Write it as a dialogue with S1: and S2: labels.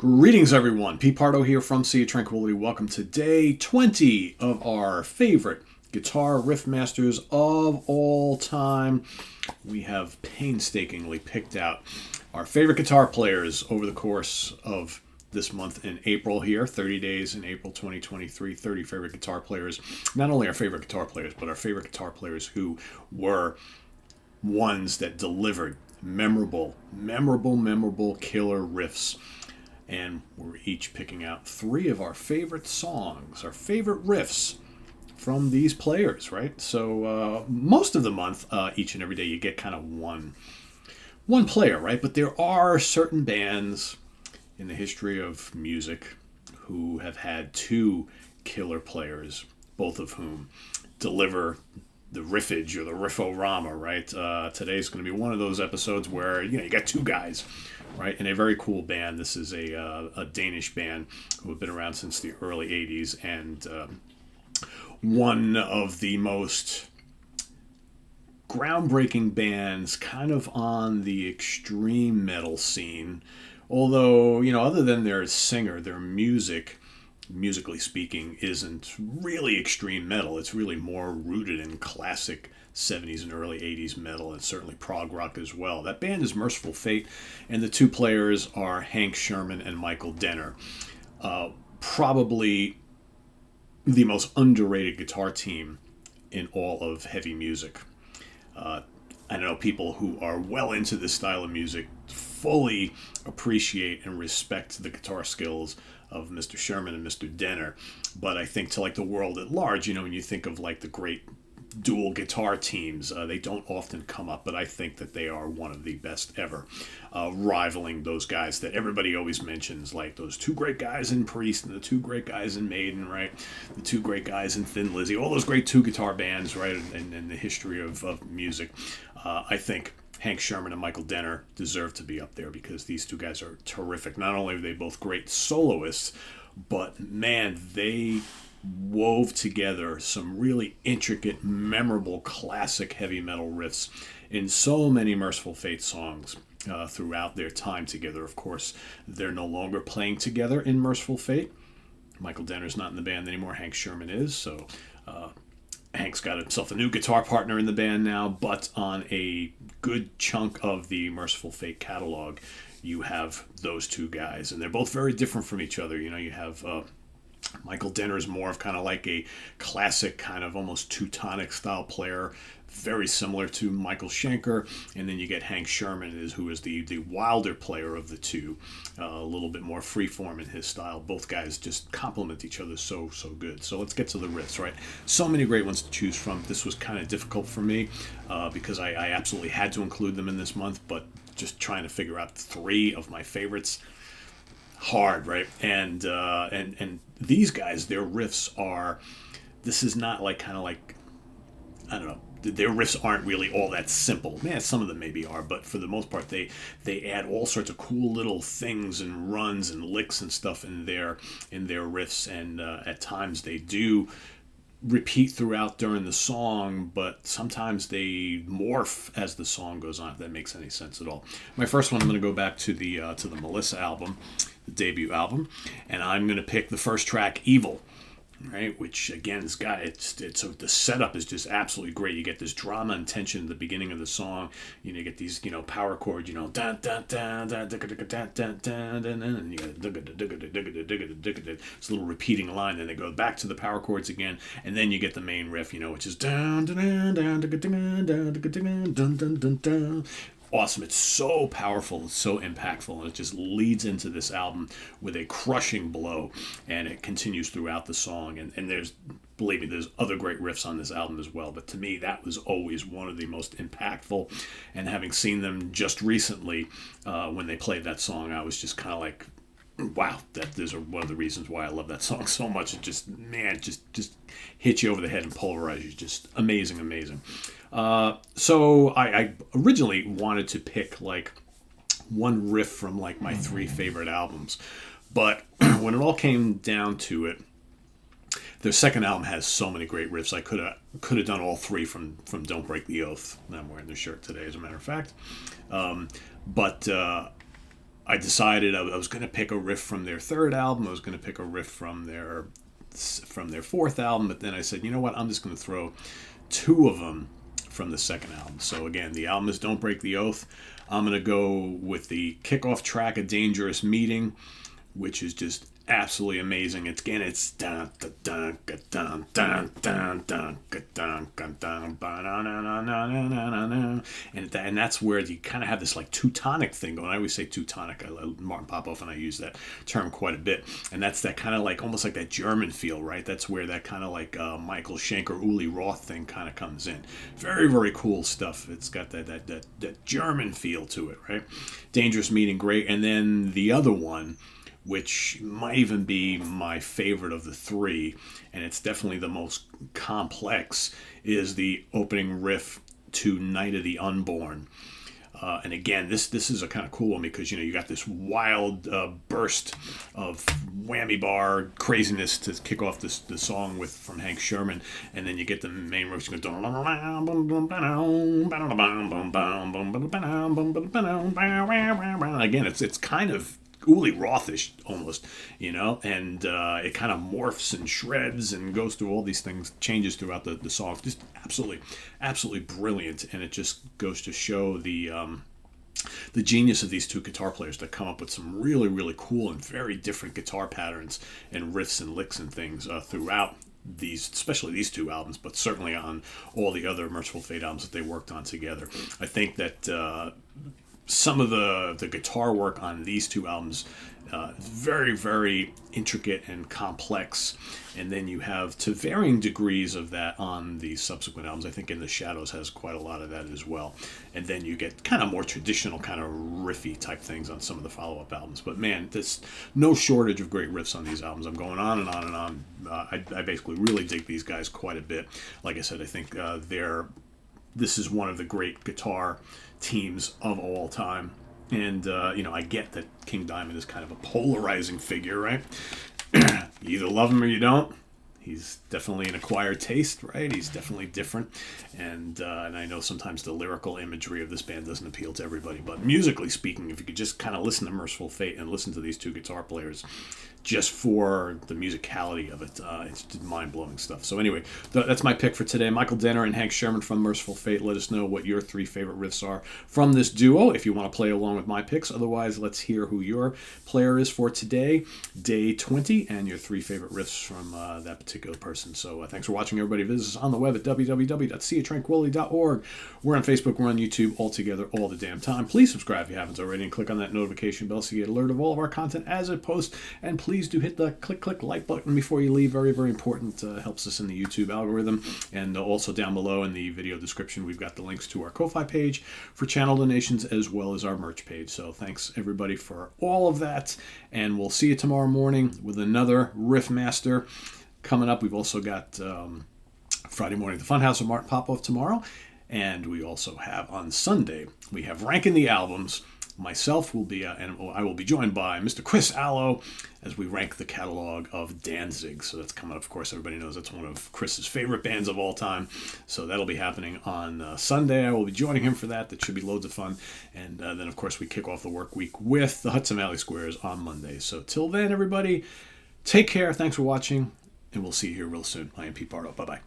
S1: Greetings, everyone. Pete Pardo here from Sea of Tranquility. Welcome to day 20 of our favorite guitar riff masters of all time. We have painstakingly picked out our favorite guitar players over the course of this month in April here, 30 days in April 2023, 30 favorite guitar players. Not only our favorite guitar players, but our favorite guitar players who were ones that delivered memorable killer riffs. And we're each picking out three of our favorite songs, our favorite riffs from these players, right? So most of the month, each and every day, you get kind of one player, right? But there are certain bands in the history of music who have had two killer players, both of whom deliver the riffage or the riff-o-rama, right? Today's going to be one of those episodes where you got two guys, right? And a very cool band. This is a Danish band who have been around since the early 80s, and one of the most groundbreaking bands kind of on the extreme metal scene. Although, other than their singer, their music, musically speaking, isn't really extreme metal. It's really more rooted in classic 70s and early 80s metal, and certainly prog rock as well. That band is Merciful Fate, and the two players are Hank Shermann and Michael Denner. Probably the most underrated guitar team in all of heavy music. I know people who are well into this style of music fully appreciate and respect the guitar skills of Mr. Sherman and Mr. Denner, but I think to the world at large, when you think of the great dual guitar teams, they don't often come up, but I think that they are one of the best ever, rivaling those guys that everybody always mentions, like those two great guys in Priest and the two great guys in Maiden, right? The two great guys in Thin Lizzy, all those great two guitar bands, right? In the history of music. I think Hank Shermann and Michael Denner deserve to be up there because these two guys are terrific. Not only are they both great soloists, but man, they wove together some really intricate, memorable, classic heavy metal riffs in so many Merciful Fate songs throughout their time together. Of course, they're no longer playing together in Merciful Fate. Michael Denner's not in the band anymore. Hank Shermann is, so Hank's got himself a new guitar partner in the band now, but on a good chunk of the Merciful Fate catalog, you have those two guys, and they're both very different from each other. You have Michael Denner is more of kind of like a classic kind of almost Teutonic style player, very similar to Michael Schenker, and then you get Hank Shermann, who is the wilder player of the two, a little bit more freeform in his style. Both guys just complement each other so good. So let's get to the riffs, right? So many great ones to choose from. This was kind of difficult for me because I absolutely had to include them in this month, but just trying to figure out three of my favorites, hard, right? And these guys, their riffs are, this is not I don't know, their riffs aren't really all that simple. Man, some of them maybe are, but for the most part, they add all sorts of cool little things and runs and licks and stuff in their riffs, and at times they do repeat throughout during the song, but sometimes they morph as the song goes on, if that makes any sense at all. My first one, I'm going to go back to the Melissa album, the debut album, and I'm going to pick the first track, Evil, right? Which again, the setup is just absolutely great. You get this drama and tension at the beginning of the song. You get these power chords, dun dun dun dun dun dun dun dun, and you got this little repeating line. Then they go back to the power chords again, and then you get the main riff, which is dun dun dun dun dun dun dun dun dun dun. Awesome. It's so powerful, it's so impactful, and it just leads into this album with a crushing blow, and it continues throughout the song. And there's, believe me, there's other great riffs on this album as well, but to me that was always one of the most impactful. And having seen them just recently when they played that song, I was just kind of like, wow, that is one of the reasons why I love that song so much. It just hits you over the head and pulverizes you. Just amazing. So I originally wanted to pick one riff from my three favorite albums, but when it all came down to it, their second album has so many great riffs. I could have done all three from Don't Break the Oath. I'm wearing the shirt today, as a matter of fact. But I decided I was going to pick a riff from their third album. I was going to pick a riff from their fourth album, but then I said, you know what? I'm just going to throw two of them from the second album. So again, the album is Don't Break the Oath. I'm going to go with the kickoff track, A Dangerous Meeting, which is just absolutely amazing. It's dun dun dun dun dun dun dun dun dun, and that's where you kind of have this like Teutonic thing going. I always say Teutonic. Martin Popoff and I use that term quite a bit, and that's that kind of like almost like that German feel, right? That's where that kind of like Michael Schenker, Uli Roth thing kind of comes in. Very, very cool stuff. It's got that German feel to it, right? Dangerous Meeting, great. And then the other one, which might even be my favorite of the three, and it's definitely the most complex, is the opening riff to Night of the Unborn. And again, this is a kind of cool one because, you got this wild burst of whammy bar craziness to kick off the song from Hank Sherman, and then you get the main riff going. Again, it's kind of Uli Rothish almost, and it kind of morphs and shreds and goes through all these things, changes throughout the song. Just absolutely brilliant, and it just goes to show the genius of these two guitar players that come up with some really, really cool and very different guitar patterns and riffs and licks and things throughout especially these two albums, but certainly on all the other Merciful Fate albums that they worked on together. I think that some of the guitar work on these two albums very, very intricate and complex, and then you have to varying degrees of that on the subsequent albums. I think In the Shadows has quite a lot of that as well, and then you get kind of more traditional kind of riffy type things on some of the follow-up albums. But man, there's no shortage of great riffs on these albums. I'm going on and on and on. I basically really dig these guys quite a bit. Like I said, I think this is one of the great guitar teams of all time. And, I get that King Diamond is kind of a polarizing figure, right? You either love him or you don't. He's definitely an acquired taste, right? He's definitely different. And I know sometimes the lyrical imagery of this band doesn't appeal to everybody. But musically speaking, if you could just kind of listen to Merciful Fate and listen to these two guitar players just for the musicality of it, it's just mind-blowing stuff. So anyway, that's my pick for today. Michael Denner and Hank Sherman from Merciful Fate. Let us know what your three favorite riffs are from this duo if you want to play along with my picks. Otherwise, let's hear who your player is for today, day 20, and your three favorite riffs from that particular person. So thanks for watching, everybody. Visit us on the web at www.seatranquility.org. We're on Facebook, we're on YouTube, all together, all the damn time. Please subscribe if you haven't already, and click on that notification bell so you get alert of all of our content as it posts. And please do hit the click like button before you leave. Very, very important. Helps us in the YouTube algorithm. And also down below in the video description, we've got the links to our Ko-Fi page for channel donations as well as our merch page. So thanks everybody for all of that. And we'll see you tomorrow morning with another Riff-Master coming up. We've also got Friday morning, the Funhouse of Martin Popoff tomorrow. And we also have on Sunday, we have Ranking the Albums. Myself will be, and I will be joined by Mr. Chris Allo as we rank the catalog of Danzig. So that's coming up. Of course, everybody knows that's one of Chris's favorite bands of all time. So that'll be happening on Sunday. I will be joining him for that. That should be loads of fun. And then, of course, we kick off the work week with the Hudson Valley Squares on Monday. So till then, everybody, take care. Thanks for watching, and we'll see you here real soon. I am Pete Pardo. Bye-bye.